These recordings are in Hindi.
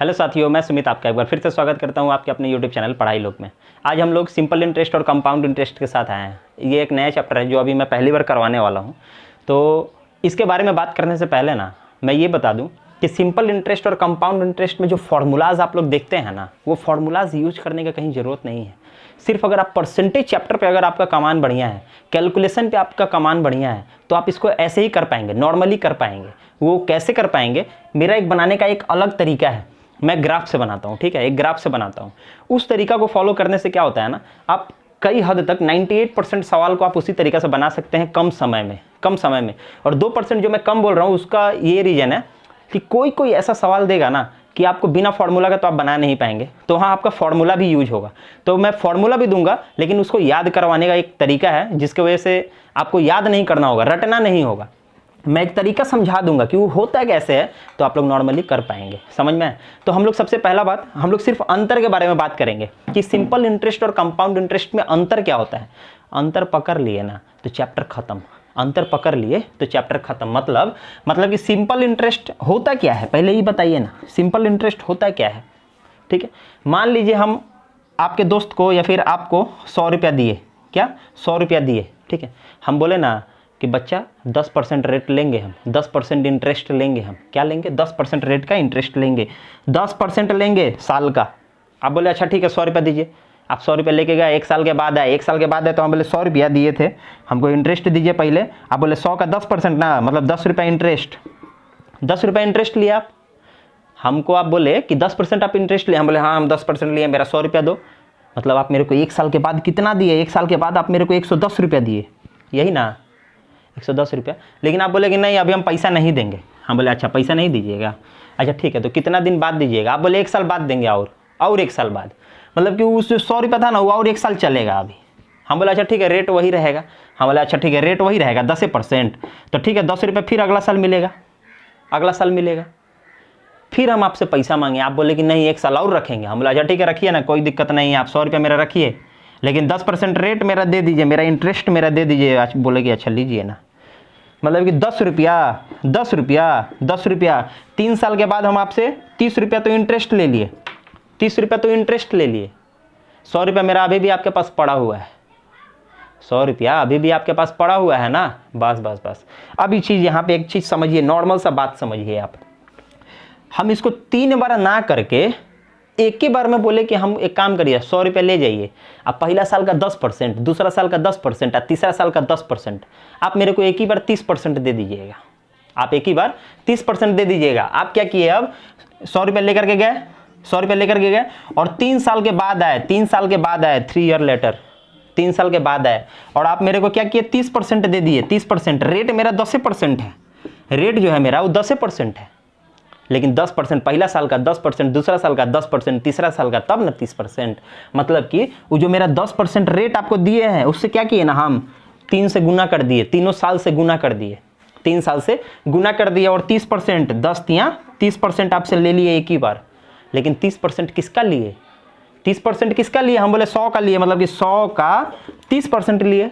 हेलो साथियों, मैं सुमित आपका एक बार फिर से स्वागत करता हूं आपके अपने यूट्यूब चैनल पढ़ाई लोक में। आज हम लोग सिंपल इंटरेस्ट और कंपाउंड इंटरेस्ट के साथ आए हैं। ये एक नया चैप्टर है जो अभी मैं पहली बार करवाने वाला हूं। तो इसके बारे में बात करने से पहले ना मैं ये बता दूं कि सिंपल इंटरेस्ट और कंपाउंड इंटरेस्ट में जो फार्मूलाज आप लोग देखते हैं ना, वो फार्मूलाज यूज करने का कहीं ज़रूरत नहीं है। सिर्फ अगर आप परसेंटेज चैप्टर पे अगर आपका कमान बढ़िया है, कैलकुलेशन पे आपका कमान बढ़िया है, तो आप इसको ऐसे ही कर पाएंगे, नॉर्मली कर पाएंगे। वो कैसे कर पाएंगे, मेरा एक बनाने का एक अलग तरीका है। मैं ग्राफ से बनाता हूँ, ठीक है, एक ग्राफ से बनाता हूँ। उस तरीका को फॉलो करने से क्या होता है ना, आप कई हद तक 98% सवाल को आप उसी तरीका से बना सकते हैं कम समय में। और 2% जो मैं कम बोल रहा हूँ उसका ये रीज़न है कि कोई ऐसा सवाल देगा ना कि आपको बिना फार्मूला का तो आप बना नहीं पाएंगे, तो हाँ आपका फार्मूला भी यूज होगा। तो मैं फार्मूला भी दूंगा, लेकिन उसको याद करवाने का एक तरीका है जिसकी वजह से आपको याद नहीं करना होगा, रटना नहीं होगा। मैं एक तरीका समझा दूंगा कि वो होता कैसे है, तो आप लोग नॉर्मली कर पाएंगे। समझ में? तो हम लोग सबसे पहला बात, हम लोग सिर्फ अंतर के बारे में बात करेंगे कि सिंपल इंटरेस्ट और कंपाउंड इंटरेस्ट में अंतर क्या होता है। अंतर पकड़ लिए ना तो चैप्टर खत्म। अंतर पकड़ लिए तो चैप्टर खत्म। मतलब कि सिंपल इंटरेस्ट होता क्या है, पहले ही बताइए ना, सिंपल इंटरेस्ट होता क्या है। ठीक है, मान लीजिए हम आपके दोस्त को या फिर आपको 100 रुपया दिए, क्या 100 रुपया दिए, ठीक है। हम बोले ना कि बच्चा 10% रेट लेंगे, हम 10% इंटरेस्ट लेंगे, हम क्या लेंगे, 10% रेट का इंटरेस्ट लेंगे, 10% लेंगे साल का। आप बोले अच्छा ठीक है 100 रुपया दीजिए। आप 100 रुपया लेके गए, 1 साल के बाद आए, 1 साल के बाद आए तो हम बोले 100 रुपया दिए थे, हमको इंटरेस्ट दीजिए पहले। आप बोले 100 का 10% ना, मतलब 10 रुपया इंटरेस्ट, 10 रुपया इंटरेस्ट लिया आप। हमको आप बोले कि 10% आप इंटरेस्ट लिए, हम बोले हाँ हम 10% लिए, मेरा 100 रुपया दो। मतलब आप मेरे को 1 साल के बाद कितना दिए, 1 साल के बाद आप मेरे को 110 रुपया दिए, यही ना, 110 रुपया। लेकिन आप बोले कि नहीं अभी हम पैसा नहीं देंगे। हम बोले अच्छा पैसा नहीं दीजिएगा, अच्छा ठीक है तो कितना दिन बाद दीजिएगा। आप बोले 1 साल बाद देंगे, और 1 साल बाद, मतलब कि उस 100 रुपया था ना वो और 1 साल चलेगा अभी। हम बोले अच्छा ठीक है रेट वही रहेगा। हम बोले अच्छा ठीक है रेट वही रहेगा 10%, तो ठीक है 10 रुपया फिर अगला साल मिलेगा। फिर हम आपसे पैसा मांगे, आप बोले कि नहीं 1 साल और रखेंगे। हम बोले अच्छा ठीक है रखिए ना, कोई दिक्कत नहीं है, आप 100 रुपया मेरा रखिए, लेकिन 10% रेट मेरा दे दीजिए, मेरा इंटरेस्ट मेरा दे दीजिए। आज बोले कि अच्छा लीजिए ना, मतलब कि 10 रुपया 3 साल के बाद हम आपसे 30 रुपया तो इंटरेस्ट ले लिए, 100 रुपया मेरा अभी भी आपके पास पड़ा हुआ है, 100 रुपया अभी भी आपके पास पड़ा हुआ है ना। बस अब ये चीज़ यहाँ पे एक चीज़ समझिए, नॉर्मल सा बात समझिए आप। हम इसको 3 बार ना करके एक ही बार में बोले कि हम एक काम करिए 100 रुपया ले जाइए, अब पहला साल का 10%, दूसरा साल का 10% और तीसरा साल का 10%, आप मेरे को एक ही बार 30% दे दीजिएगा। आप एक ही बार 30% दे दीजिएगा। आप क्या किए, अब 100 रुपया लेकर के गए, 100 रुपया लेकर के गए और 3 साल के बाद आए, 3 ईयर लेटर 3 साल के बाद आए और आप मेरे को क्या किए 30% दे दिए। 30% रेट मेरा 10% है, रेट जो है मेरा वो 10% है, लेकिन 10% पहला साल का 10%, दूसरा साल का 10%, तीसरा साल का तब ना 30%। मतलब कि वो जो मेरा 10% रेट आपको दिए हैं उससे क्या किए ना, हम 3 से गुना कर दिए, तीनों साल से गुना कर दिए, 3 साल से गुना कर दिए और 30%, 30% आपसे ले लिए एक ही बार। लेकिन 30% किसका लिए, 30% किसका लिए, हम बोले 100 का लिए, मतलब कि 100 का 30% लिए,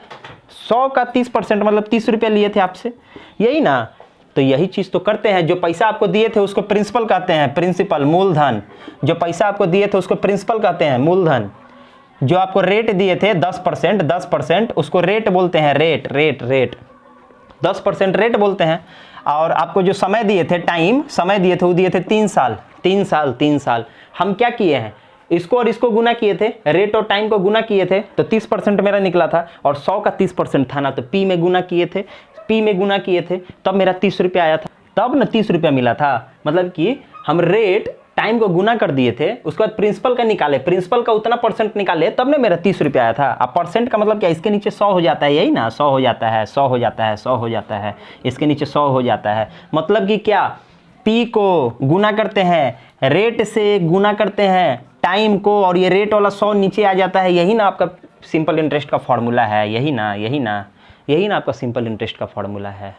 100 का 30% मतलब 30 रुपया लिए थे आपसे, यही ना। तो यही चीज़ तो करते हैं, जो पैसा आपको दिए थे उसको प्रिंसिपल कहते हैं, प्रिंसिपल मूलधन। जो पैसा आपको दिए थे उसको प्रिंसिपल कहते हैं, मूलधन। जो आपको रेट दिए थे 10% उसको रेट बोलते हैं, रेट 10% रेट बोलते हैं। और आपको जो समय दिए थे, समय दिए थे वो दिए थे 3 साल। हम क्या किए हैं, इसको और इसको गुना किए थे, रेट और टाइम को गुना किए थे तो 30% मेरा निकला था और 100 का 30% था ना, तो पी में गुना किए थे तब मेरा 30 रुपया आया था, तब ना 30 रुपया मिला था। मतलब कि हम रेट टाइम को गुना कर दिए थे, उसके बाद प्रिंसिपल का निकाले, प्रिंसिपल का उतना % निकाले, तब ना मेरा 30 रुपया आया था। अब % का मतलब क्या, इसके नीचे 100 हो जाता है, यही ना, 100 हो जाता है, इसके नीचे 100 हो जाता है। मतलब कि क्या, पी को गुना करते हैं, रेट से गुना करते हैं टाइम को, और ये रेट वाला 100 नीचे आ जाता है। यही ना आपका सिंपल इंटरेस्ट का फॉर्मूला है, यही ना आपका सिंपल इंटरेस्ट का फॉर्मूला है।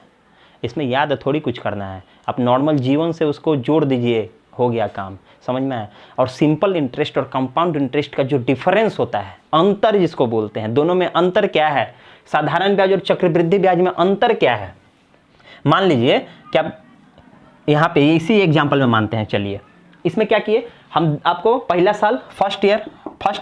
इसमें याद थोड़ी कुछ करना है, आप नॉर्मल जीवन से उसको जोड़ दीजिए, हो गया काम। समझ में आया? और सिंपल इंटरेस्ट और कंपाउंड इंटरेस्ट का जो डिफरेंस होता है, अंतर जिसको बोलते हैं, दोनों में अंतर क्या है, साधारण ब्याज और चक्रवृद्धि ब्याज में अंतर क्या है। मान लीजिए कि आप यहाँ पे इसी एग्जाम्पल में मानते हैं, चलिए इसमें क्या किए हम, आपको पहला साल फर्स्ट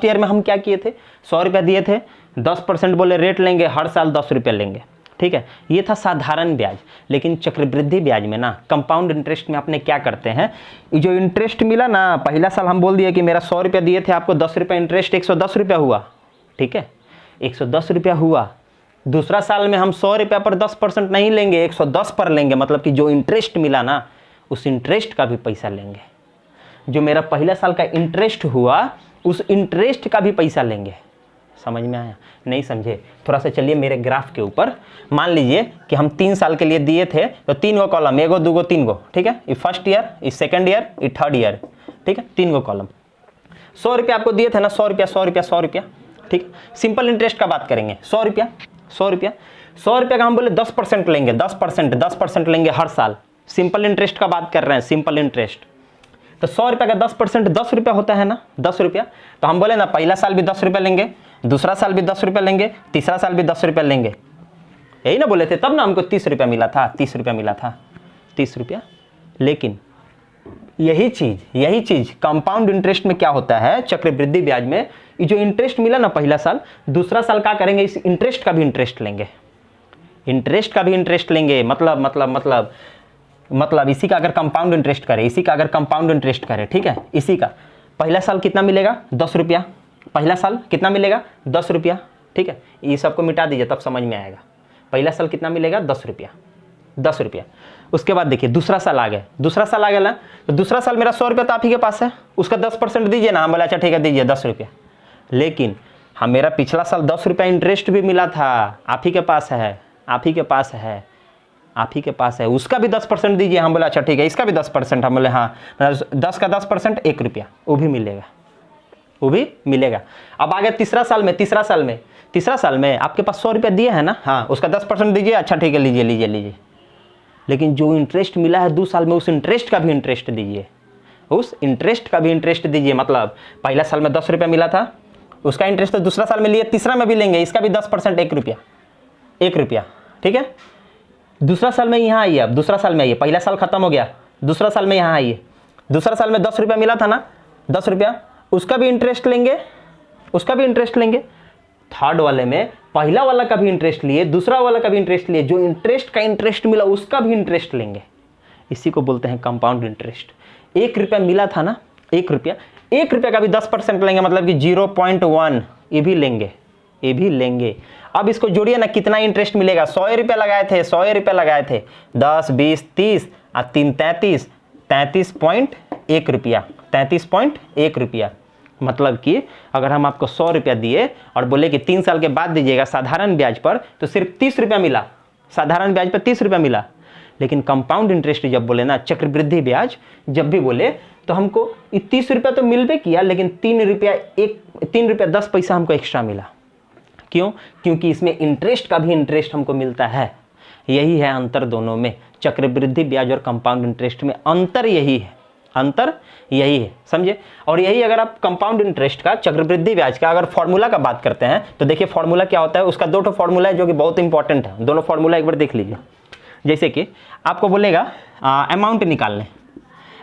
ईयर में हम क्या किए थे, 100 रुपया दिए थे, 10% बोले रेट लेंगे, हर साल 10 रुपया लेंगे, ठीक है। ये था साधारण ब्याज। लेकिन चक्रवृद्धि ब्याज में ना, कंपाउंड इंटरेस्ट में आपने क्या करते हैं, जो इंटरेस्ट मिला ना, पहला साल हम बोल दिए कि मेरा 100 रुपया दिए थे, आपको 10 रुपया इंटरेस्ट, 110 रुपया हुआ, ठीक है, 110 रुपया हुआ। दूसरा साल में हम 100 रुपया पर 10% नहीं लेंगे, 110 पर लेंगे, मतलब कि जो इंटरेस्ट मिला ना, उस इंटरेस्ट का भी पैसा लेंगे। जो मेरा पहला साल का इंटरेस्ट हुआ, उस इंटरेस्ट का भी पैसा लेंगे। समझ में आया? नहीं समझे? थोड़ा सा चलिए मेरे ग्राफ के ऊपर, मान लीजिए कि हम 3 साल के लिए दिए थे, तो 3 गो कॉलम, 1 गो 2 गो 3 गो, ठीक है, ये फर्स्ट ईयर, ये सेकंड ईयर, ये थर्ड ईयर, ठीक है, 3 गो कॉलम। 100 रुपया आपको दिए थे ना, 100 रुपया 100 रुपया 100 रुपया, ठीक। सिंपल इंटरेस्ट का बात करेंगे, 100 रुपया 100 रुपया 100 रुपया का हम बोले 10% लेंगे, 10% लेंगे हर साल। सिंपल इंटरेस्ट का बात कर रहे हैं, सिंपल इंटरेस्ट। तो 100 रुपया का 10% 10 रुपया होता है ना, 10 रुपया। तो हम बोले ना, पहला साल भी 10 रुपया लेंगे, दूसरा साल भी 10 रुपया लेंगे, तीसरा साल भी 10 रुपया लेंगे, यही ना बोले थे, तब ना हमको 30 रुपया मिला था, 30 रुपया मिला था, 30 रुपया। लेकिन यही चीज कंपाउंड इंटरेस्ट में क्या होता है, चक्रवृद्धि ब्याज में, ये जो इंटरेस्ट मिला ना पहला साल, दूसरा साल क्या करेंगे, इस इंटरेस्ट का भी इंटरेस्ट लेंगे, इंटरेस्ट का भी इंटरेस्ट लेंगे। मतलब इसी का अगर कंपाउंड इंटरेस्ट करे, ठीक है, इसी का पहला साल कितना मिलेगा, 10 रुपया, पहला साल कितना मिलेगा, 10 रुपया, ठीक है। ये सबको मिटा दीजिए तब समझ में आएगा। पहला साल कितना मिलेगा, 10 रुपया, 10 रुपया। उसके बाद देखिए दूसरा साल आ गया, ना, तो दूसरा साल मेरा 100 रुपया तो आप ही के पास है, उसका 10% दीजिए ना। हम बोले अच्छा ठीक है दीजिए 10 रुपया। लेकिन हम, मेरा पिछला साल 10 रुपया इंटरेस्ट भी मिला था, आप ही के पास है, उसका भी 10% दीजिए। हम बोले अच्छा ठीक है, इसका भी 10%। हम बोले हाँ, 10 का 10% 1 रुपया, वो भी मिलेगा। अब आ गया तीसरा साल में आपके पास 100 रुपया दिए है ना, हाँ, उसका 10% दीजिए। अच्छा ठीक है, लीजिए। लेकिन जो इंटरेस्ट मिला है 2 साल में, उस इंटरेस्ट का भी इंटरेस्ट दीजिए। मतलब पहला साल में 10 रुपया मिला था, उसका इंटरेस्ट तो दूसरा साल में लिए, तीसरा में भी लेंगे, इसका भी 10% 1 रुपया, ठीक है। दूसरा साल में यहाँ आइए, अब दूसरा साल में आइए, पहला साल खत्म हो गया, दूसरा साल में यहाँ आइए। दूसरा साल में 10 रुपया मिला था ना, 10 रुपया, उसका भी इंटरेस्ट लेंगे। थर्ड वाले में पहला वाला का भी इंटरेस्ट लिए, दूसरा वाला का भी इंटरेस्ट लिए, जो इंटरेस्ट का इंटरेस्ट मिला उसका भी इंटरेस्ट लेंगे। इसी को बोलते हैं कंपाउंड इंटरेस्ट। 1 रुपया मिला था ना, 1 रुपया का भी 10% लेंगे, मतलब कि 0.1, ये भी लेंगे। अब इसको जोड़िए ना, कितना इंटरेस्ट मिलेगा। 100 रुपया लगाए थे, 10, 20, 30 और 3 33, 33.1 रुपया। मतलब कि अगर हम आपको 100 रुपया दिए और बोले कि 3 साल के बाद दीजिएगा साधारण ब्याज पर, तो सिर्फ 30 रुपया मिला, साधारण ब्याज पर 30 रुपया मिला। लेकिन कंपाउंड इंटरेस्ट जब बोले ना, चक्रवृद्धि ब्याज जब भी बोले, तो हमको 30 रुपया तो मिल भी किया, लेकिन 3 रुपया 10 पैसा हमको एक्स्ट्रा मिला। क्यों? क्योंकि इसमें इंटरेस्ट का भी इंटरेस्ट हमको मिलता है। यही है अंतर दोनों में, चक्रवृद्धि ब्याज और कंपाउंड इंटरेस्ट में अंतर यही है, समझे। और यही अगर आप कंपाउंड इंटरेस्ट का, चक्रवृद्धि ब्याज का अगर फॉर्मूला का बात करते हैं, तो देखिए फॉर्मूला क्या होता है, उसका 2 फॉर्मूला है जो कि बहुत इंपॉर्टेंट है। दोनों फॉर्मूला एक बार देख लीजिए। जैसे कि आपको बोलेगा अमाउंट निकालने,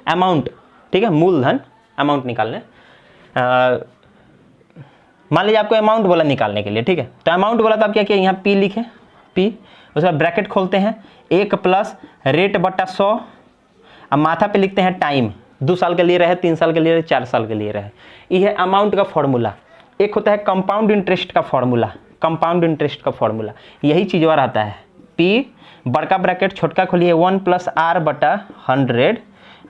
अमाउंट, ठीक है, मूलधन अमाउंट निकालने। मान लीजिए आपको अमाउंट बोला निकालने के लिए, ठीक है। तो अमाउंट बोला तो आप क्या किया, यहाँ P लिखे, P, उसके बाद ब्रैकेट खोलते हैं, 1 प्लस रेट बटा 100, अब माथा पे लिखते हैं टाइम, 2 साल के लिए रहे, 3 साल के लिए रहे, 4 साल के लिए रहे। ये है अमाउंट का फॉर्मूला। एक होता है कंपाउंड इंटरेस्ट का फॉर्मूला, यही चीज़ और आता है। P बड़का ब्रैकेट छोटका खोलिए, 1 प्लस R बटा 100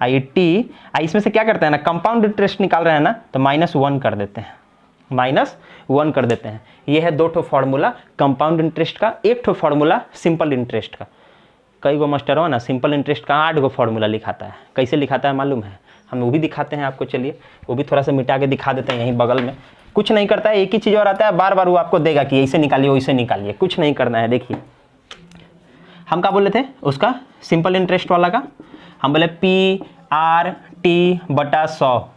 IT। इसमें से क्या करते हैं ना, कंपाउंड इंटरेस्ट निकाल रहे हैं ना, तो -1 कर देते हैं। ये है 2 फॉर्मूला कंपाउंड इंटरेस्ट का, 1 फॉर्मूला सिंपल इंटरेस्ट का। कई गो मास्टर हो ना, सिंपल इंटरेस्ट का 8 गो फॉर्मूला लिखाता है। कैसे लिखाता है मालूम है? हम वो भी दिखाते हैं आपको, चलिए वो भी थोड़ा सा मिटा के दिखा देते हैं। यहीं बगल में कुछ नहीं करता है, एक ही चीज़ और आता है, बार बार वो आपको देगा कि ऐसे निकालिए वैसे निकालिए, कुछ नहीं करना है। देखिए हम क्या बोले थे उसका, सिंपल इंटरेस्ट वाला का, हम बोले PRT बटा 100।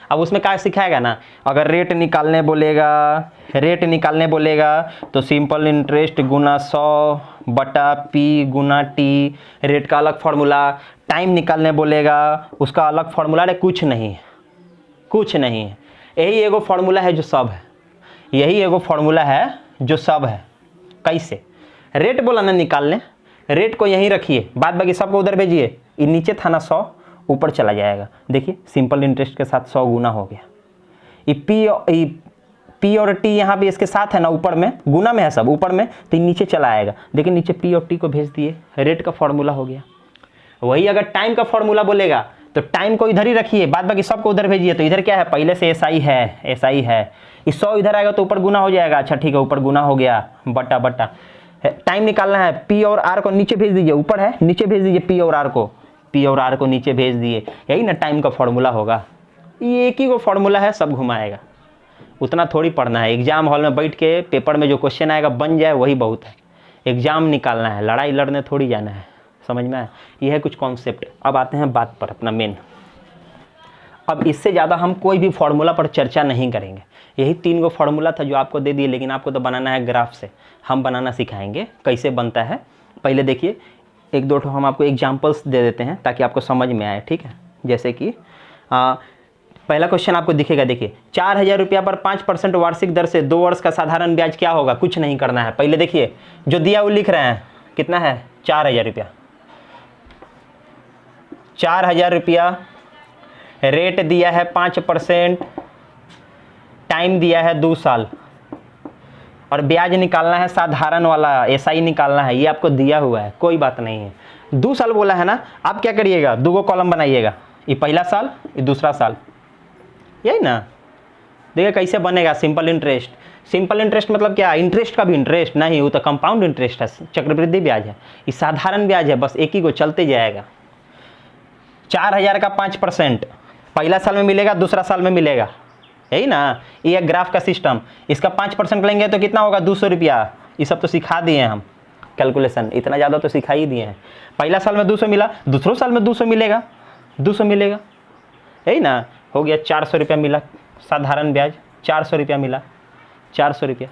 अब उसमें क्या सिखाएगा ना, अगर रेट निकालने बोलेगा तो सिंपल इंटरेस्ट गुना 100 बटा पी गुना टी, रेट का अलग फार्मूला। टाइम निकालने बोलेगा उसका अलग फार्मूला। अरे कुछ नहीं है, यही एगो फार्मूला है जो सब है, यही एगो फार्मूला है जो सब है। कैसे? रेट बोला ना निकालने, रेट को यहीं रखिए, बाद बाकी सबको उधर भेजिए। ये नीचे था ना 100, ऊपर चला जाएगा। देखिए सिंपल इंटरेस्ट के साथ 100 गुना हो गया। ये पी और टी यहाँ भी इसके साथ है ना, ऊपर में गुना में है सब, ऊपर में तो नीचे चला आएगा। देखिए नीचे पी और टी को भेज दिए, रेट का फॉर्मूला हो गया। वही अगर टाइम का फॉर्मूला बोलेगा तो टाइम को इधर ही रखिए, बाद बाकी सबको उधर भेजिए। तो इधर क्या है, पहले से SI है, इस 100 इधर आएगा तो ऊपर गुना हो जाएगा। अच्छा ठीक है, ऊपर गुना हो गया, बटा टाइम निकालना है, पी और आर को नीचे भेज दीजिए, ऊपर है नीचे भेज दीजिए पी और आर को नीचे भेज दिए। यही ना टाइम का फॉर्मूला होगा। ये एक ही को फॉर्मूला है, सब घुमाएगा। उतना थोड़ी पढ़ना है, एग्जाम हॉल में बैठ के पेपर में जो क्वेश्चन आएगा बन जाए वही बहुत है। एग्जाम निकालना है, लड़ाई लड़ने थोड़ी जाना है। समझ में आया? ये है कुछ कॉन्सेप्ट। अब आते हैं बात पर, अपना मेन। अब इससे ज़्यादा हम कोई भी फार्मूला पर चर्चा नहीं करेंगे। यही 3 गो फार्मूला था जो आपको दे दिए, लेकिन आपको तो बनाना है ग्राफ से। हम बनाना सिखाएंगे कैसे बनता है। पहले देखिए 1-2 हम आपको एग्जाम्पल्स दे देते हैं ताकि आपको समझ में आए, ठीक है। जैसे कि पहला क्वेश्चन आपको दिखेगा, देखिए 4000 रुपया पर 5% वार्षिक दर से 2 वर्ष का साधारण ब्याज क्या होगा। कुछ नहीं करना है, पहले देखिए जो दिया वो लिख रहे हैं। कितना है? 4000 रुपया। 4000 रुपया, रेट दिया है 5%, टाइम दिया है 2 साल, और ब्याज निकालना है साधारण वाला, SI निकालना है। ये आपको दिया हुआ है, कोई बात नहीं है। 2 साल बोला है ना, आप क्या करिएगा, 2 गो कॉलम बनाइएगा। ये पहला साल, ये दूसरा साल, यही ना। देखिए कैसे बनेगा सिंपल इंटरेस्ट। सिंपल इंटरेस्ट मतलब क्या? इंटरेस्ट का भी इंटरेस्ट नहीं, वो तो कंपाउंड इंटरेस्ट है, चक्रवृद्धि ब्याज है। ये साधारण ब्याज है, बस एक ही को चलते जाएगा। 4000 का 5% पहला साल में मिलेगा, दूसरा साल में मिलेगा, यही ना। ये ग्राफ का सिस्टम। इसका 5% लेंगे तो कितना होगा? 200 रुपया। ये सब तो सिखा दिए हैं हम, कैलकुलेशन इतना ज़्यादा तो सिखा ही दिए हैं। पहला साल में 200 मिला, दूसरे साल में 200 मिलेगा, 200 मिलेगा, यही ना। हो गया 400 रुपया मिला साधारण ब्याज, 400 रुपया मिला, 400 रुपया।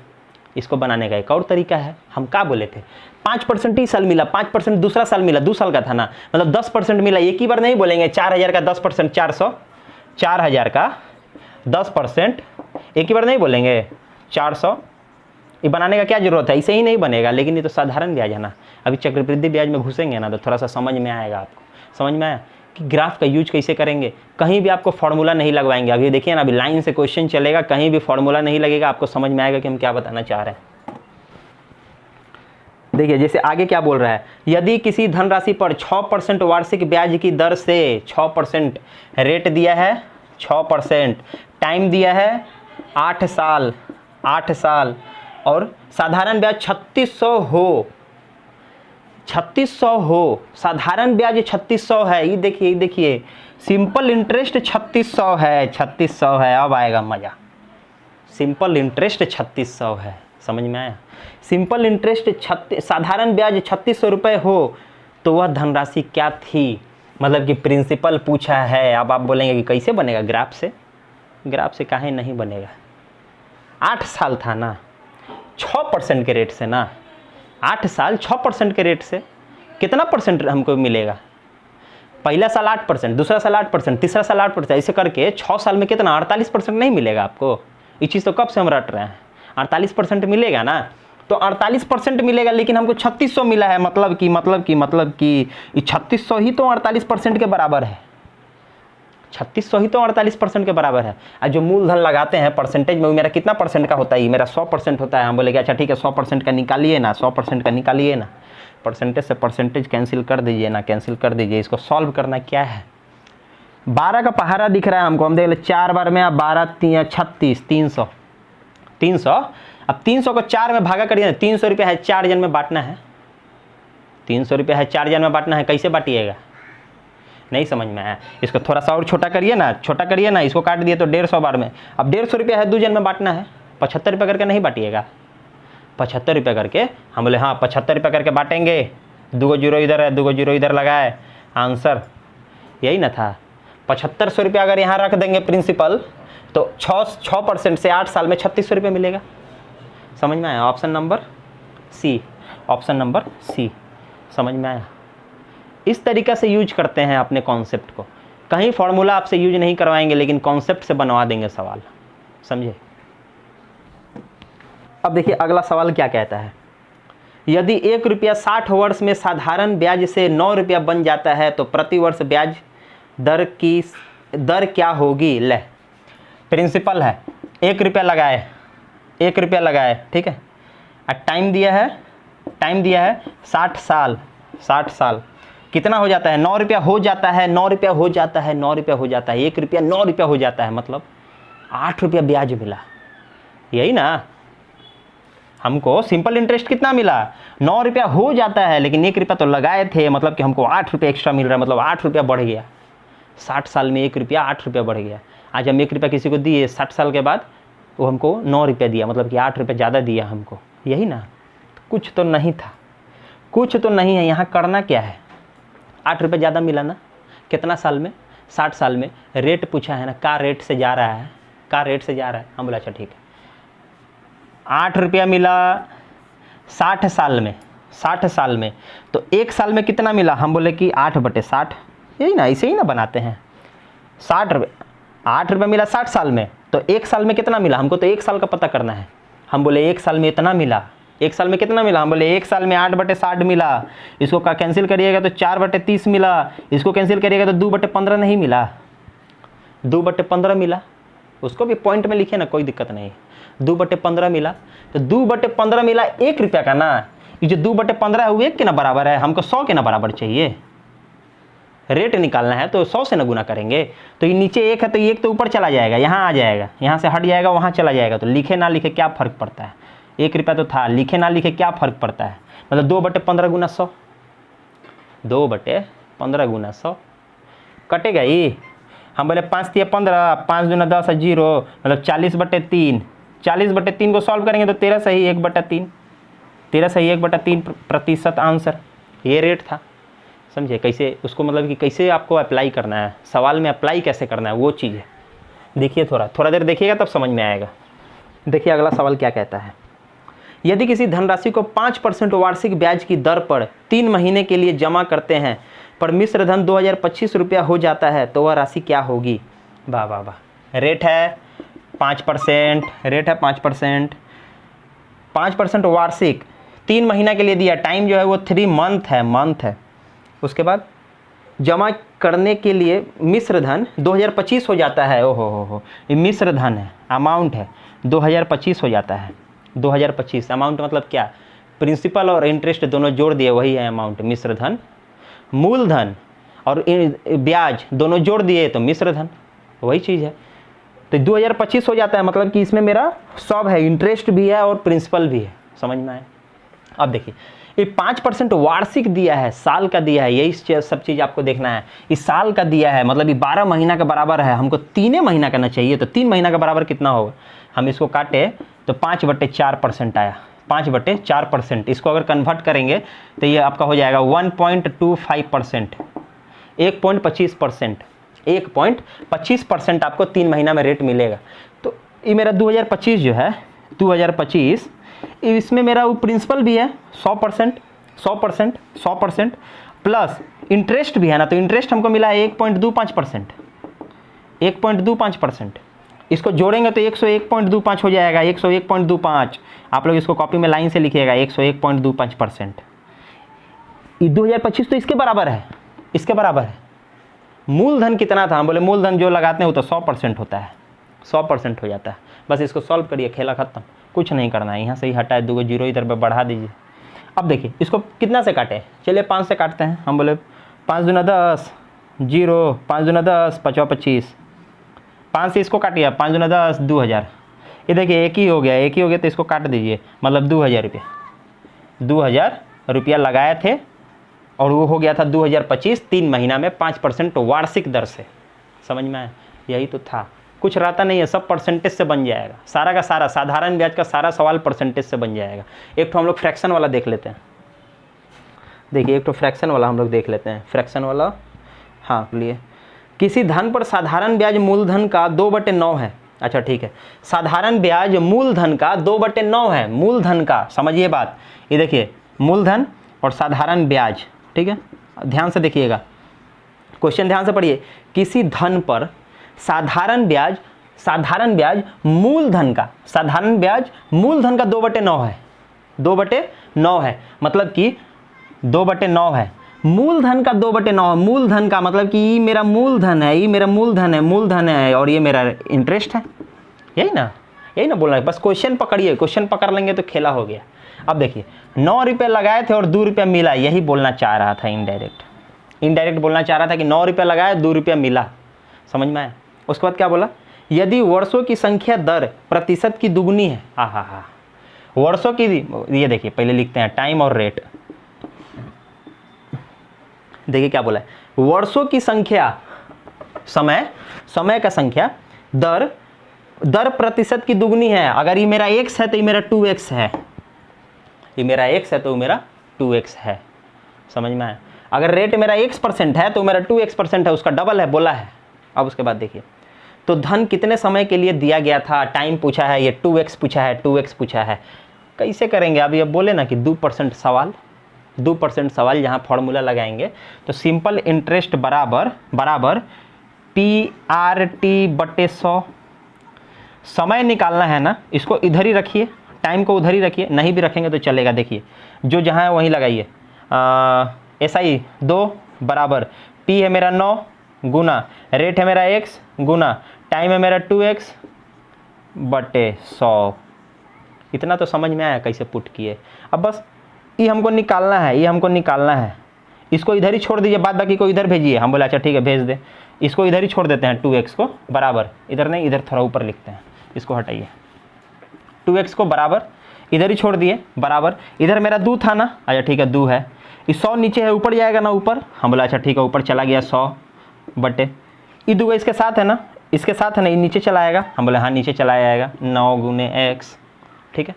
इसको बनाने का एक और तरीका है। हम क्या बोले थे? 5% ही साल मिला, 5% दूसरा साल मिला, 2 साल का था ना, मतलब 10% मिला। एक ही बार नहीं बोलेंगे 4000 का 10%, 400, 4000 का 10% एक ही बार नहीं बोलेंगे 400। ये बनाने का क्या जरूरत है? इसे ही नहीं बनेगा, लेकिन ये तो साधारण ब्याज है ना। अभी चक्रवृद्धि ब्याज में घुसेंगे ना तो थोड़ा सा समझ में आएगा आपको। समझ में आया कि ग्राफ का यूज कैसे करेंगे। कहीं भी आपको फार्मूला नहीं लगवाएंगे। अभी देखिए ना, अभी लाइन से क्वेश्चन चलेगा, कहीं भी फार्मूला नहीं लगेगा, आपको समझ में आएगा कि हम क्या बताना चाह रहे हैं। देखिए जैसे आगे क्या बोल रहा है, यदि किसी धनराशि पर 6% वार्षिक ब्याज की दर से 6%, रेट दिया है 6%, टाइम दिया है 8 साल, और साधारण ब्याज 3600 हो, 3600 हो, साधारण ब्याज 3600 है। ये देखिए सिंपल इंटरेस्ट 3600 है, 3600 है। अब आएगा मज़ा। सिंपल इंटरेस्ट 3600 है, समझ में आया? सिंपल इंटरेस्ट साधारण ब्याज 3600 रुपये हो तो वह धनराशि क्या थी? मतलब कि प्रिंसिपल पूछा है। अब आप बोलेंगे कि कैसे बनेगा? ग्राफ से। ग्राफ से काहे नहीं बनेगा? 8 साल था ना, 6% के रेट से ना, 8 साल 6% के रेट से कितना परसेंट हमको मिलेगा? पहला साल 8%, दूसरा साल 8%, तीसरा साल 8%, ऐसे करके 6 साल में कितना? 48% नहीं मिलेगा आपको? ये चीज़ तो कब से हम रट रहे हैं। 48% मिलेगा ना, तो 48% मिलेगा, लेकिन हमको 3600 मिला है। मतलब कि 3600 ही तो 48% के बराबर है। 3600 ही तो 48% के बराबर है। और जो मूलधन लगाते हैं परसेंटेज में, वो मेरा कितना परसेंट का होता है? मेरा 100% होता है। हम बोले कि अच्छा ठीक है 100% का निकालिए ना, 100% का निकालिए ना। परसेंटेज से परसेंटेज कैंसिल कर दीजिए ना, कैंसिल कर दीजिए। इसको सॉल्व करना क्या है? 12 का पहाड़ा दिख रहा है हमको, हम देख ले 4 बार में, अब 12 36, 300। अब 300 को 4 में भागा करिए ना। 300 रुपया है, 4 जन में बांटना है। 300 रुपया है, 4 जन में बांटना है। कैसे बांटिएगा? नहीं समझ में आया? इसको थोड़ा सा और छोटा करिए ना, इसको काट दिए तो 150 बार में। अब 150 रुपया है, 2 जन में बांटना है। 75 रुपया करके नहीं बांटिएगा, 75 रुपया करके। हम बोले हाँ 75 रुपया करके बांटेंगे। 2 जीरो इधर है, 2 जीरो इधर लगाए, आंसर यही ना था। 7500 रुपया अगर यहाँ रख देंगे प्रिंसिपल, तो 6% से 8 साल में 3600 रुपये मिलेगा। समझ में आया? Option number C, option number C. समझ में आया? इस तरीक़े से यूज करते हैं अपने कॉन्सेप्ट को। कहीं फॉर्मूला आपसे यूज नहीं करवाएंगे, लेकिन कॉन्सेप्ट से बनवा देंगे सवाल। समझे? अब देखिए अगला सवाल क्या कहता है, यदि 1 रुपया 60 वर्ष में साधारण ब्याज से 9 रुपया बन जाता है तो प्रति वर्ष ब्याज दर क्या होगी? ले, प्रिंसिपल है 1 रुपया लगाए, 1 रुपया लगाए, ठीक है। और टाइम दिया है 60 साल, 60 साल कितना हो जाता है? 9 रुपया हो जाता है, 9 रुपया हो जाता है, 9 रुपया हो जाता है, 1 रुपया 9 रुपया हो जाता है, मतलब 8 रुपया ब्याज मिला। यही ना, हमको सिंपल इंटरेस्ट कितना मिला? 9 रुपया हो जाता है, लेकिन 1 रुपया तो लगाए थे, मतलब कि हमको 8 रुपया एक्स्ट्रा मिल रहा है, मतलब 8 रुपया बढ़ गया। 60 साल में 1 रुपया 8 रुपया बढ़ गया। आज हम 1 रुपया किसी को दिए, 60 साल के बाद वो हमको 9 रुपया दिया, मतलब कि 8 रुपया ज़्यादा दिया हमको। यही ना, कुछ तो नहीं था, कुछ तो नहीं है। यहाँ करना क्या है? 8 रुपये ज़्यादा मिला ना, कितना साल में? 60 साल में। रेट पूछा है ना, का रेट से जा रहा है, का रेट से जा रहा है। हम बोला अच्छा ठीक है, 8 रुपया मिला 60 साल में, 60 साल में, तो 1 साल में कितना मिला? हम बोले कि 8/60। यही ना, इसे ही ना बनाते हैं। 60 रुपये, 8 रुपये मिला 60 साल में, तो 1 साल में कितना मिला? हमको तो 1 साल का पता करना है। हम बोले 1 साल में इतना मिला, 1 साल में कितना मिला? हम बोले 1 साल में 8/60 मिला। इसको का कैंसिल करिएगा तो 4/30 मिला। इसको कैंसिल करिएगा तो 2/15 नहीं मिला, 2/15 मिला। उसको भी पॉइंट में लिखे ना, कोई दिक्कत नहीं। 2/15 मिला, तो 2/15 मिला 1 रुपया का ना। ये जो 2/15 है वो 1 के ना बराबर है, हमको 100 के ना बराबर चाहिए। रेट निकालना है तो 100 से ना गुना करेंगे। तो ये नीचे 1 है तो 1 तो ऊपर चला जाएगा, यहाँ आ जाएगा, यहाँ से हट जाएगा, वहाँ चला जाएगा। तो लिखे ना लिखे क्या फ़र्क पड़ता है? 1 रुपया तो था, लिखे ना लिखे क्या फ़र्क पड़ता है? मतलब 2/15 गुना 100, 2/15 गुना 100 कटेगा ये। हम बोले 5 × 15, 5 दूना 10 है 0, मतलब 40/3। 40/3 को सॉल्व करेंगे तो 13 सही 1/3, 13 सही 1/3% आंसर। ये रेट था। समझे कैसे उसको, मतलब कि कैसे आपको अप्लाई करना है, सवाल में अप्लाई कैसे करना है, वो चीज़ है। देखिए थोड़ा देर देखिएगा तब समझ में आएगा। देखिए अगला सवाल क्या कहता है, यदि किसी धनराशि को 5% वार्षिक ब्याज की दर पर 3 महीने के लिए जमा करते हैं पर मिश्र धन 2025 रुपया हो जाता है तो वह राशि क्या होगी? वाह वाह वाह। रेट है 5%, रेट है 5%, 5% वार्षिक, 3 महीना के लिए दिया। टाइम जो है वो 3 मंथ है। उसके बाद जमा करने के लिए मिश्र धन 2025 हो जाता है। ओहो हो, ये मिश्र धन है, अमाउंट है 2025 हो जाता है। 2025 अमाउंट मतलब क्या? प्रिंसिपल और इंटरेस्ट दोनों जोड़ दिए, वही है अमाउंट। मिश्र धन, मूलधन और ब्याज दोनों जोड़ दिए तो मिश्र धन, वही चीज़ है। तो 2025 हो जाता है, मतलब कि इसमें मेरा सब है, इंटरेस्ट भी है और प्रिंसिपल भी है। समझ में आए? अब देखिए ये 5% वार्षिक दिया है, साल का दिया है, यही सब चीज़ आपको देखना है। इस साल का दिया है, मतलब ये 12 महीना का बराबर है, हमको 3 महीना करना चाहिए। तो 3 महीना का बराबर कितना होगा? हम इसको काटे तो 5/4% आया, 5/4%। इसको अगर कन्वर्ट करेंगे तो ये आपका हो जाएगा 1.25%, 1.25%, 1.25% आपको 3 महीना में रेट मिलेगा। तो ये मेरा 2025 जो है, 2025 इसमें मेरा वो प्रिंसिपल भी है 100% प्लस इंटरेस्ट भी है ना। तो इंटरेस्ट हमको मिला है 1.25%, 1.25%। इसको जोड़ेंगे तो 101.25 हो जाएगा, 101.25। आप लोग इसको कॉपी में लाइन से लिखिएगा, 101.25%। 2025 तो इसके बराबर है, इसके बराबर है। मूलधन कितना था? हम बोले मूलधन जो लगाते हैं वो तो 100% होता है, 100% हो जाता है। बस इसको सॉल्व करिए, खेला खत्म, कुछ नहीं करना है। यहाँ से ही हटाए, 2 जीरो इधर पे बढ़ा दीजिए। अब देखिए इसको कितना से काटें? चलिए 5 से काटते हैं। हम बोले 5 दूना 10, 0, 5 दूना 10, 5 25, 5 से इसको काटिए, 5 दूना 10, 2000। ये देखिए एक ही हो गया, तो इसको काट दीजिए, मतलब 2000 रुपये, 2000 रुपया लगाए थे और वो हो गया था 2025, 3 महीना में 5% वार्षिक दर से। समझ में आया? यही तो था, कुछ रहता नहीं है, सब परसेंटेज से बन जाएगा। सारा का सारा साधारण ब्याज का सारा सवाल परसेंटेज से बन जाएगा। एक तो हम लोग फ्रैक्शन वाला देख लेते हैं। देखिए एक तो फ्रैक्शन वाला हम लोग देख लेते हैं, फ्रैक्शन वाला, हाँ लिए किसी धन पर साधारण ब्याज मूलधन का 2/9 है। अच्छा ठीक है, साधारण ब्याज मूलधन का 2/9 है, मूलधन का, समझिए बात। ये देखिए मूलधन और साधारण ब्याज, ठीक है, ध्यान से देखिएगा, क्वेश्चन ध्यान से पढ़िए। किसी धन पर साधारण ब्याज मूलधन का, साधारण ब्याज मूलधन का 2/9 है, 2/9 है, मतलब कि 2/9 है, मूलधन का 2/9, मूलधन का मतलब कि ये मेरा मूलधन है, ये मेरा मूलधन है और ये मेरा इंटरेस्ट है, यही ना बोलना है। बस क्वेश्चन पकड़िए, क्वेश्चन पकड़ लेंगे तो खेला हो गया। अब देखिए 9 रुपये लगाए थे और 2 रुपया मिला, यही बोलना चाह रहा था, इनडायरेक्ट बोलना चाह रहा था कि 9 रुपया लगाया 2 रुपया मिला, समझ में आया। उसके बाद क्या बोला, यदि वर्षों की संख्या दर प्रतिशत की दुगनी है, वर्षों की, ये देखिए पहले लिखते हैं टाइम और रेट। देखिए क्या बोला है, वर्षों की संख्या, समय का संख्या दर प्रतिशत की दुगनी है। अगर ये मेरा x है तो ये मेरा 2x है, ये मेरा x है तो मेरा 2x है, समझ में आया। अगर रेट मेरा x% है तो मेरा 2x% है, उसका डबल है, बोला है। अब उसके बाद देखिए, तो धन कितने समय के लिए दिया गया था, टाइम पूछा है, ये 2x पूछा है, कैसे करेंगे। अभी अब बोले ना कि 2% सवाल यहाँ फॉर्मूला लगाएंगे तो सिंपल इंटरेस्ट बराबर PRT/100। समय निकालना है ना, इसको इधर ही रखिए, टाइम को उधर ही रखिए, नहीं भी रखेंगे तो चलेगा। देखिए जो जहाँ है वहीं लगाइए, SI 2 बराबर P है मेरा 9 गुना रेट है मेरा x गुना टाइम है मेरा 2x/100। इतना तो समझ में आया कैसे पुट किए। अब बस ये हमको निकालना है, इसको इधर ही छोड़ दीजिए, बाद बाकी को इधर भेजिए। हम बोले अच्छा ठीक है भेज दे, इसको इधर ही छोड़ देते हैं, 2x को बराबर, इधर नहीं, इधर थोड़ा ऊपर लिखते हैं, इसको हटाइए, 2x को बराबर इधर ही छोड़ दिए, बराबर इधर मेरा 2 था ना, अच्छा ठीक है 2 है, इस 100 नीचे है, ऊपर जाएगा ना ऊपर। हम बोला अच्छा ठीक है, ऊपर चला गया 100/, ये 2 इसके साथ है ना, ये नीचे चला आएगा। हम बोले हाँ नीचे चला आएगा, 9 गुने x, ठीक है।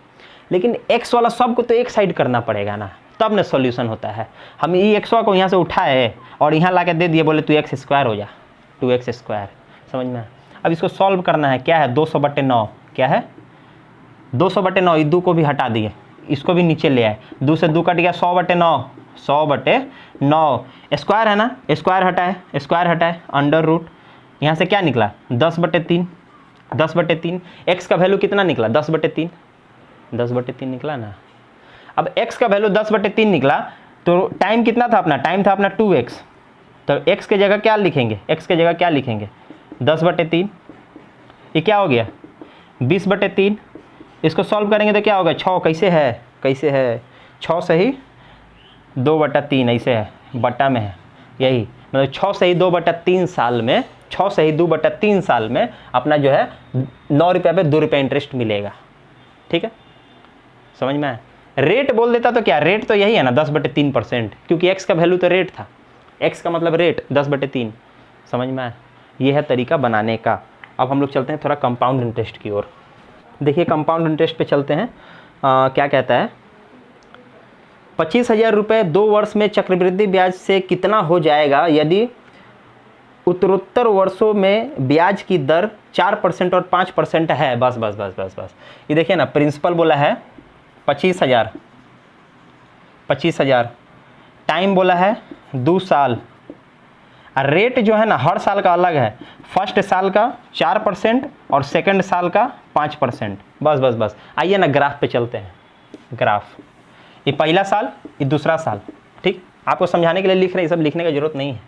लेकिन x वाला सब को तो एक साइड करना पड़ेगा ना, तब ना सॉल्यूशन होता है। हम ये x को यहाँ से उठाए और यहाँ ला के दे दिए, बोले 2x² हो जा, 2x², समझ में। अब इसको सॉल्व करना है, क्या है 200/9, क्या है 200/9, ये 2 को भी हटा दिए, इसको भी नीचे ले आए, 2 से 2 कट गया, 100/9, 100/9, स्क्वायर है ना, स्क्वायर हटाए, अंडर रूट, यहाँ से क्या निकला 10/3, x का वैल्यू कितना निकला 10/3 निकला ना। अब x का वैल्यू 10/3 निकला तो टाइम कितना था अपना, टाइम था अपना 2x, तो x के जगह क्या लिखेंगे, 10/3, ये क्या हो गया 20/3। इसको सॉल्व करेंगे तो क्या होगा 6, कैसे है 6 से ही 2/3, ऐसे है, बटा में है, यही मतलब 6 से ही 2/3 साल में, 6 से ही 2/3 साल में अपना जो है 9 रुपये पे 2 रुपये इंटरेस्ट मिलेगा, ठीक है, समझ में आया। रेट बोल देता तो क्या, रेट तो यही है ना 10/3%, क्योंकि x का वैल्यू तो रेट था, x का मतलब रेट 10/3, समझ में आया। ये है तरीका बनाने का। अब हम लोग चलते हैं थोड़ा कंपाउंड इंटरेस्ट की ओर। देखिए कंपाउंड इंटरेस्ट पे चलते हैं, क्या कहता है, 25,000 रुपये 2 वर्ष में चक्रवृद्धि ब्याज से कितना हो जाएगा यदि उत्तरोत्तर वर्षों में ब्याज की दर 4% और 5% है। बस, ये देखिए ना, प्रिंसिपल बोला है 25,000, टाइम बोला है 2 साल, और रेट जो है ना हर साल का अलग है, फर्स्ट साल का 4% और सेकंड साल का 5%। बस आइए ना ग्राफ पे चलते हैं। ग्राफ, ये पहला साल, ये दूसरा साल, ठीक, आपको समझाने के लिए लिख रहे हैं, सब लिखने की जरूरत नहीं है।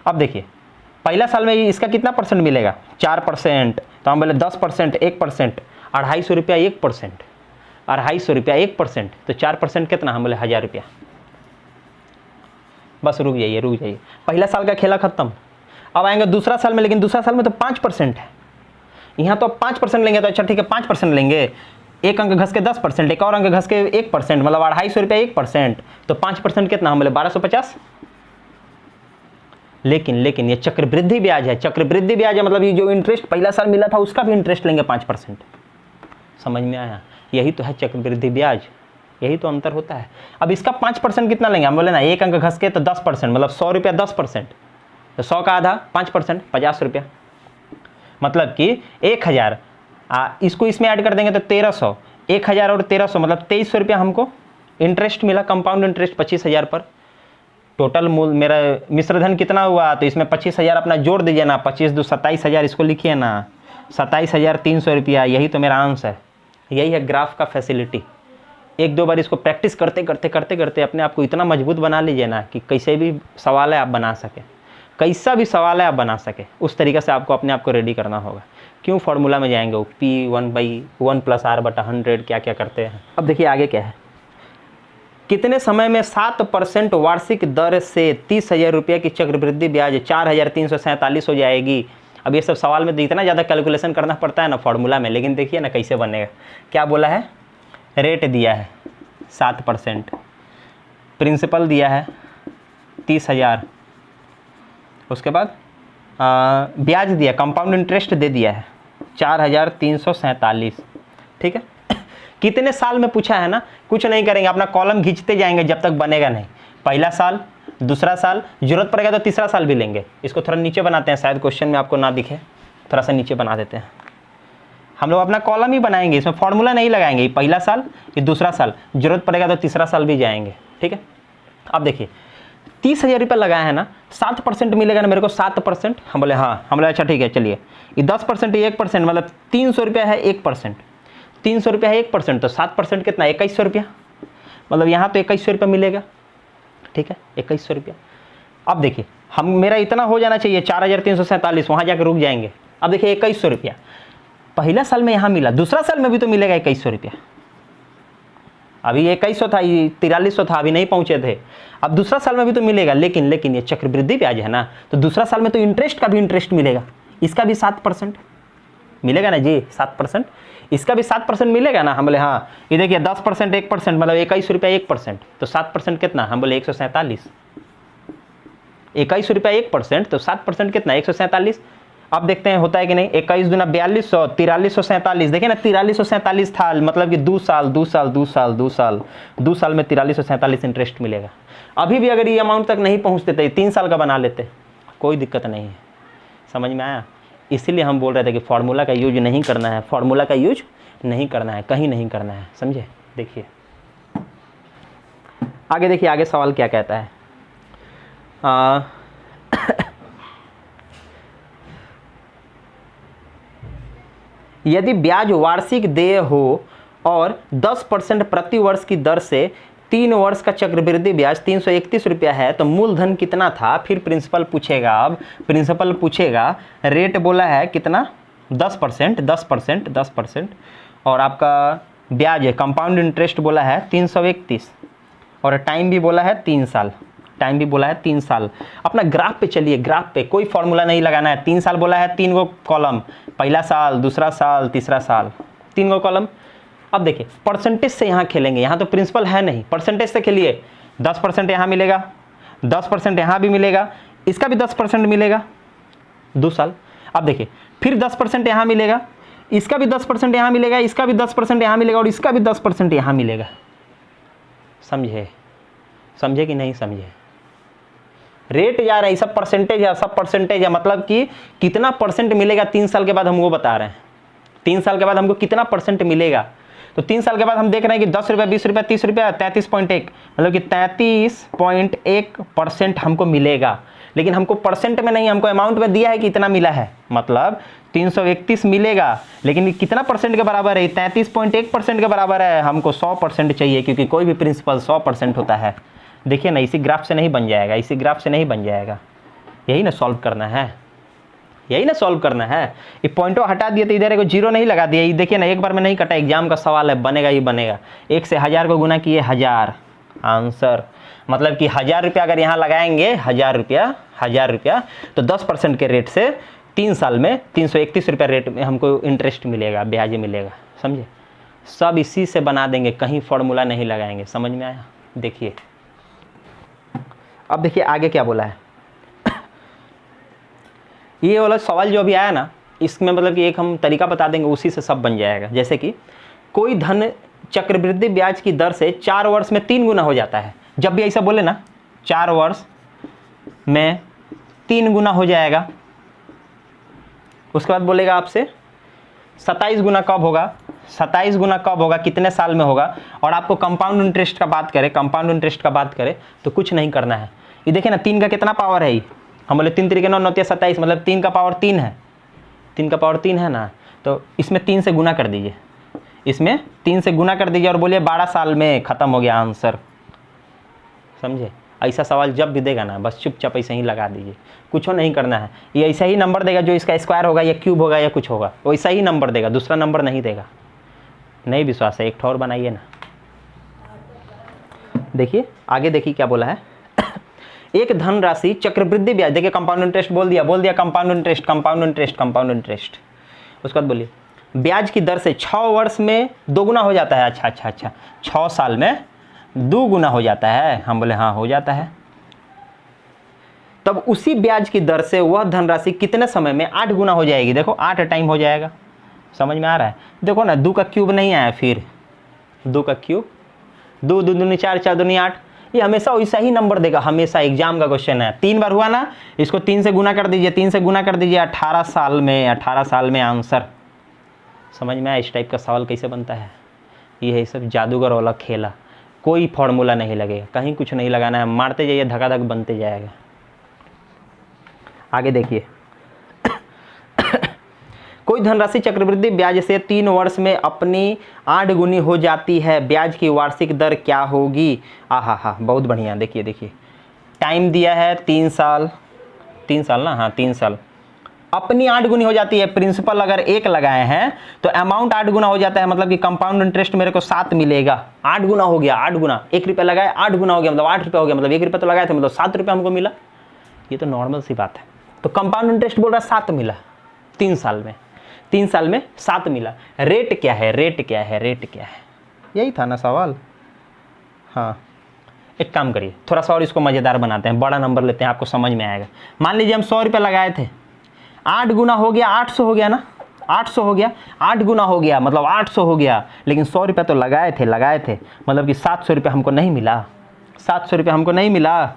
अब देखिए पहला साल में इसका कितना % मिलेगा 4%, तो हम बोले 10%, 1%, 250 रुपया 1%, 250 रुपया 1%, तो 4% कितना, हम बोले 1000 रुपया। बस रुक जाइए, पहला साल का खेला खत्म। अब आएंगे दूसरा साल में, लेकिन दूसरा साल में तो 5% है, यहाँ तो 5% लेंगे तो अच्छा ठीक है 5% लेंगे, एक अंक घस के 10%, एक और अंक घस के 1%, मतलब 250 रुपया 1%, तो 5% कितना, हम बोले 1250। लेकिन ये चक्रवृद्धि ब्याज है, मतलब ये जो इंटरेस्ट पहला साल मिला था उसका भी इंटरेस्ट लेंगे 5%। समझ में आया, यही तो है चक्रवृद्धि ब्याज, यही तो अंतर होता है। अब इसका 5% कितना लेंगे, हम बोले ना एक अंक घस के तो 10%, मतलब 100 रुपया 10%, तो 100 का आधा 5%, 50 रुपया। मतलब कि 1000, इसको इसमें ऐड कर देंगे तो 1300, 1000 और 1300 मतलब 2300 रुपया हमको इंटरेस्ट मिला, कंपाउंड इंटरेस्ट 25,000 पर। टोटल मूल मेरा मिश्र धन कितना हुआ, तो इसमें 25,000 अपना जोड़ दीजिए ना, 25 2 27,000 इसको लिखिए ना, 27,300 रुपया। यही तो मेरा आंसर है। यही है ग्राफ का फैसिलिटी। एक दो बार इसको प्रैक्टिस करते करते करते करते अपने आप को इतना मजबूत बना लीजिए ना कि कैसे भी सवाल है आप बना सके, कैसा भी सवाल है आप बना सके, उस तरीके से आपको अपने आप को रेडी करना होगा। क्यों फॉर्मूला में जाएंगे, वो P1/1 + R/100 क्या क्या करते हैं। अब देखिए आगे क्या है, कितने समय में 7% वार्षिक दर से 30,000 रुपये की चक्रवृद्धि ब्याज 4,347 हो जाएगी। अब ये सब सवाल में तो इतना ज़्यादा कैलकुलेशन करना पड़ता है ना फॉर्मूला में, लेकिन देखिए ना कैसे बनेगा। क्या बोला है, रेट दिया है 7%, प्रिंसिपल दिया है 30,000, उसके बाद ब्याज दिया, कंपाउंड इंटरेस्ट दे दिया है 4,347। ठीक है, कितने साल में पूछा है ना, कुछ नहीं करेंगे, अपना कॉलम खींचते जाएंगे जब तक बनेगा नहीं। पहला साल, दूसरा साल, जरूरत पड़ेगा तो तीसरा साल भी लेंगे। इसको थोड़ा नीचे बनाते हैं, शायद क्वेश्चन में आपको ना दिखे, थोड़ा सा नीचे बना देते हैं। हम लोग अपना कॉलम ही बनाएंगे, इसमें फॉर्मूला नहीं लगाएंगे। ये पहला साल, ये दूसरा साल, जरूरत पड़ेगा तो तीसरा साल भी जाएंगे। ठीक है, अब देखिए 30,000 रुपये लगाया है ना, 7% मिलेगा ना मेरे को, 7%। हम बोले हाँ, हम बोले अच्छा ठीक है चलिए। ये 10% 1% मतलब 300 रुपया है 1%, 300 रुपया है 1%, तो 7% कितना, 2100 रुपया। मतलब यहाँ तो 2100 रुपया मिलेगा। ठीक है, 2100 रुपया। अब देखिए हम, मेरा इतना हो जाना चाहिए 4,347, वहाँ जाकर रुक जाएंगे। अब देखिए 2100 रुपया पहला साल में यहाँ मिला, दूसरा साल में भी तो मिलेगा 2100 रुपया। अभी 2100 था, ये 4300 था, अभी नहीं पहुँचे थे। अब दूसरा साल में भी तो मिलेगा, लेकिन ये चक्रवृद्धि ब्याज है ना, तो दूसरा साल में तो इंटरेस्ट का भी इंटरेस्ट मिलेगा, इसका भी 7% मिलेगा ना जी, 7%, इसका भी 7% मिलेगा ना। हम बोले हाँ, ये देखिए 10% 1% मतलब 2100 रुपया 1%, तो 7% कितना, हम बोले 147। 2100 रुपया 1%, तो 7% कितना, 147। अब देखते हैं होता है कि नहीं। 21 दूना 4200, 4347। देखिए ना 4347 था, मतलब कि 2 साल 2 साल 2 साल 2 साल 2 साल में 4347 इंटरेस्ट मिलेगा। अभी भी अगर ये अमाउंट तक नहीं पहुँचते तो 3 साल का बना लेते, कोई दिक्कत नहीं है। समझ में आया? इसीलिए हम बोल रहे थे कि फार्मूला का यूज नहीं करना है, फार्मूला का यूज नहीं करना है, कहीं नहीं करना है, समझे। देखिए आगे, देखिए आगे सवाल क्या कहता है। यदि ब्याज वार्षिक देय हो और 10% प्रति वर्ष की दर से 3 वर्ष का चक्रवृद्धि ब्याज 331 रुपया है, तो मूलधन कितना था। फिर प्रिंसिपल पूछेगा, अब प्रिंसिपल पूछेगा, रेट बोला है कितना, 10%, 10%, 10%, और आपका ब्याज है, कंपाउंड इंटरेस्ट बोला है 331, और टाइम भी बोला है 3 साल, टाइम भी बोला है 3 साल। अपना ग्राफ पे चलिए, ग्राफ पे कोई फॉर्मूला नहीं लगाना है। 3 साल बोला है, 3 गो कॉलम, पहला साल, दूसरा साल, तीसरा साल, 3 गो कॉलम। अब देखिए परसेंटेज से यहाँ खेलेंगे, यहाँ तो प्रिंसिपल है नहीं, परसेंटेज से खेलिए। 10% यहाँ मिलेगा, 10% यहाँ भी मिलेगा, इसका भी 10% मिलेगा 2 साल। अब देखिए फिर 10% यहाँ मिलेगा, इसका भी 10% यहाँ मिलेगा, इसका भी 10% यहाँ मिलेगा, और इसका भी 10% यहाँ मिलेगा। समझे, समझे कि नहीं समझे। रेट जा रहा है, सब परसेंटेज है, सब परसेंटेज है, मतलब कि कितना परसेंट मिलेगा 3 साल के बाद हम वो बता रहे हैं। 3 साल के बाद हमको कितना परसेंट मिलेगा, तो 3 साल के बाद हम देख रहे हैं कि 10 रुपया, 20 रुपया, 30 रुपया, 33.1, मतलब कि 33.1% हमको मिलेगा। लेकिन हमको परसेंट में नहीं, हमको अमाउंट में दिया है कि इतना मिला है, मतलब 331 मिलेगा, लेकिन कितना परसेंट के बराबर है, 33.1% के बराबर है। हमको 100% चाहिए, क्योंकि कोई भी प्रिंसिपल 100% होता है। देखिए ना, इसी ग्राफ से नहीं बन जाएगा, इसी ग्राफ से नहीं बन जाएगा। यही ना सॉल्व करना है, यही ना सॉल्व करना है। ये पॉइंटो हटा दिए तो इधर एक 0 नहीं लगा दिया। ये देखिए ना, एक बार में नहीं कटा, एग्जाम का सवाल है, बनेगा ही बनेगा। 1 से 1000 को गुना किए 1000 आंसर, मतलब कि 1000 रुपया अगर यहाँ लगाएंगे, 1000 रुपया, तो 10% के रेट से 3 साल में 331 रुपया रेट में हमको इंटरेस्ट मिलेगा, ब्याज मिलेगा। समझे, सब इसी से बना देंगे, कहीं फॉर्मूला नहीं लगाएंगे। समझ में आया? देखिए अब देखिए आगे क्या बोला है। ये वाला सवाल जो अभी आया ना, इसमें मतलब कि एक हम तरीका बता देंगे, उसी से सब बन जाएगा। जैसे कि कोई धन चक्रवृद्धि ब्याज की दर से 4 वर्ष में 3 गुना हो जाता है। जब भी ऐसा बोले ना, 4 वर्ष में 3 गुना हो जाएगा। उसके बाद बोलेगा आपसे 27 गुना कब होगा, 27 गुना कब होगा, कितने साल में होगा। और आपको कंपाउंड इंटरेस्ट का बात करें, कंपाउंड इंटरेस्ट का बात करें तो कुछ नहीं करना है। ये देखिए ना 3 का कितना पावर है, हम बोले 3 3 9 9 27, मतलब 3 का पावर 3 है, 3 का पावर 3 है ना, तो इसमें 3 से गुना कर दीजिए, इसमें 3 से गुना कर दीजिए और बोलिए 12 साल में ख़त्म हो गया आंसर। समझे? ऐसा सवाल जब भी देगा ना बस चुपचाप ऐसे ही लगा दीजिए, कुछ नहीं करना है। ये ऐसा ही नंबर देगा जो इसका स्क्वायर होगा या क्यूब होगा या कुछ होगा, वैसा ही नंबर देगा, दूसरा नंबर नहीं देगा। नहीं विश्वास है, एक ठोर बनाइए ना। देखिए आगे देखिए क्या बोला है। एक धनराशि चक्रवृद्धि ब्याज, देखिए कंपाउंड इंटरेस्ट बोल दिया compound interest, compound interest, compound interest. उसके बाद बोलिए ब्याज की दर से 6 वर्ष में 2 गुना हो जाता है। अच्छा 6 साल में 2 गुना हो जाता है। हम बोले हाँ हो जाता है। तब उसी ब्याज की दर से वह धनराशि कितने समय में 8 गुना हो जाएगी। देखो 8 टाइम हो जाएगा। समझ में आ रहा है? देखो ना 2 का क्यूब नहीं आया, फिर 2 का क्यूब, 2 2 दूनी 4 4 दूनी 8, ये हमेशा वैसा ही नंबर देगा, हमेशा एग्जाम का क्वेश्चन है। 3 बार हुआ ना, इसको 3 से गुना कर दीजिए, 3 से गुना कर दीजिए, 18 साल में आंसर। समझ में आया इस टाइप का सवाल कैसे बनता है? ये है सब जादूगर वाला खेला, कोई फॉर्मूला नहीं लगेगा, कहीं कुछ नहीं लगाना है, मारते जाइए धकाधक बनते जाएगा। आगे देखिए कोई धनराशि चक्रवृद्धि ब्याज से 3 वर्ष में अपनी 8 गुनी हो जाती है, ब्याज की वार्षिक दर क्या होगी? आहा बहुत बढ़िया। देखिए टाइम दिया है 3 साल, 3 साल ना, हाँ 3 साल, अपनी 8 गुनी हो जाती है। प्रिंसिपल अगर 1 लगाए हैं तो अमाउंट 8 गुना हो जाता है, मतलब कि कंपाउंड इंटरेस्ट मेरे को 7 मिलेगा। 8 गुना हो गया, 8 गुना, 1 रुपया लगाए 8 गुना हो गया, मतलब 8 रुपया हो गया, मतलब 1 रुपया तो लगाए थे, मतलब 7 रुपया हमको मिला। ये तो नॉर्मल सी बात है। तो कंपाउंड इंटरेस्ट बोल रहा है 7 मिला 3 साल में, 3 साल में 7 मिला। रेट क्या है, रेट क्या है, रेट क्या है? यही था ना सवाल। हाँ एक काम करिए थोड़ा सा और इसको मज़ेदार बनाते हैं, बड़ा नंबर लेते हैं, आपको समझ में आएगा। मान लीजिए हम 100 रुपये लगाए थे, 8 गुना हो गया 800 हो गया ना, 800 हो गया, 8 गुना हो गया मतलब 800 हो गया, लेकिन 100 रुपये तो लगाए थे, मतलब कि 700 रुपये हमको नहीं मिला, 700 रुपये हमको नहीं मिला।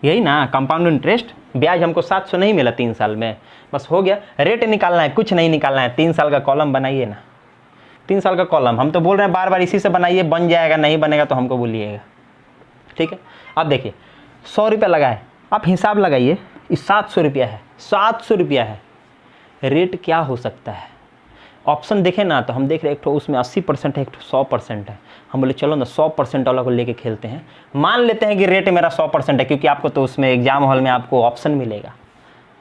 यही ना कंपाउंड इंटरेस्ट, ब्याज हमको 700 नहीं मिला 3 साल में, बस हो गया। रेट निकालना है, कुछ नहीं निकालना है। 3 साल का कॉलम बनाइए ना, 3 साल का कॉलम। हम तो बोल रहे हैं बार बार इसी से बनाइए, बन जाएगा, नहीं बनेगा तो हमको बोलिएगा, ठीक है। अब देखिए 100 रुपये लगाए, आप हिसाब लगाइए, इस 700 रुपया है, 700 रुपया है, रेट क्या हो सकता है? ऑप्शन देखें ना तो हम देख रहे हैं एक तो उसमें 80% है, एक तो 100% है। हम बोले चलो ना 100% वाला को लेके खेलते हैं, मान लेते हैं कि रेट मेरा 100% है, क्योंकि आपको तो उसमें एग्जाम हॉल में आपको ऑप्शन मिलेगा।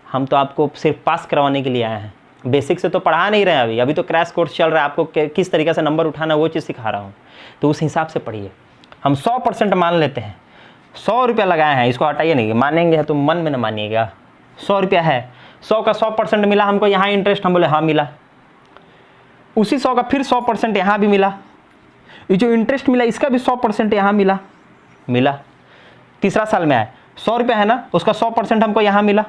हम तो आपको सिर्फ पास करवाने के लिए आए हैं, बेसिक से तो पढ़ा नहीं रहे हैं अभी तो क्रैश कोर्स चल रहा है, आपको किस तरीके से नंबर उठाना वो चीज़ सिखा रहा हूँ, तो उस हिसाब से पढ़िए। हम 100% मान लेते हैं, 100 रुपया लगाए हैं, इसको हटाइए नहीं, मानेंगे तो मन में न मानिएगा। 100 रुपया है, 100 का 100% मिला हमको यहाँ इंटरेस्ट, हम बोले हाँ मिला। उसी 100 का फिर 100% यहाँ भी मिला, ये जो इंटरेस्ट मिला इसका भी 100% यहाँ मिला। तीसरा साल में आए, 100 रुपया है ना, उसका 100% हमको यहाँ मिला,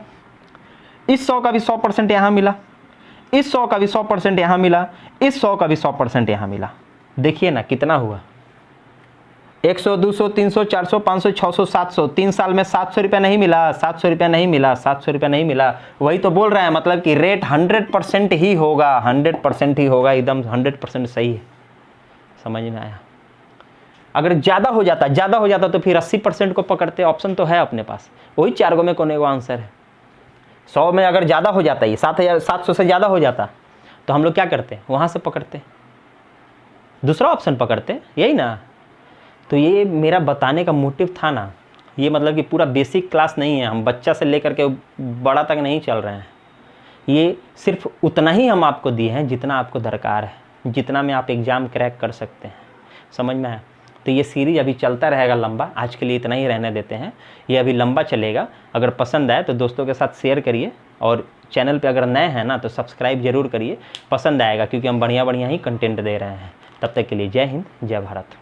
इस 100 का भी 100% यहाँ मिला, इस 100 का भी 100% यहाँ मिला, इस 100 का भी 100% यहाँ मिला। देखिए ना कितना हुआ, 100, 200, 300, 400, 500, 600, 700। 3 साल में 700 रुपया नहीं मिला, 700 रुपया नहीं मिला, 700 रुपया नहीं मिला। वही तो बोल रहा है, मतलब कि रेट 100% ही होगा, 100% ही होगा, एकदम 100% सही है। समझ में आया? अगर ज़्यादा हो जाता तो फिर 80% को पकड़ते, ऑप्शन तो है अपने पास, वही 4 गो में कोने को आंसर है। 100 में अगर ज़्यादा हो जाता, ये 700 से ज़्यादा हो जाता तो हम लोग क्या करते, वहाँ से पकड़ते, दूसरा ऑप्शन पकड़ते, यही ना। तो ये मेरा बताने का मोटिव था ना, ये मतलब कि पूरा बेसिक क्लास नहीं है, हम बच्चा से लेकर के बड़ा तक नहीं चल रहे हैं। ये सिर्फ उतना ही हम आपको दिए हैं जितना आपको दरकार है, जितना में आप एग्ज़ाम क्रैक कर सकते हैं। समझ में आया? तो ये सीरीज अभी चलता रहेगा लंबा, आज के लिए इतना ही रहने देते हैं, ये अभी लंबा चलेगा। अगर पसंद आए तो दोस्तों के साथ शेयर करिए, और चैनल पे अगर नए हैं ना तो सब्सक्राइब जरूर करिए, पसंद आएगा, क्योंकि हम बढ़िया ही कंटेंट दे रहे हैं। तब तक के लिए जय हिंद, जय भारत।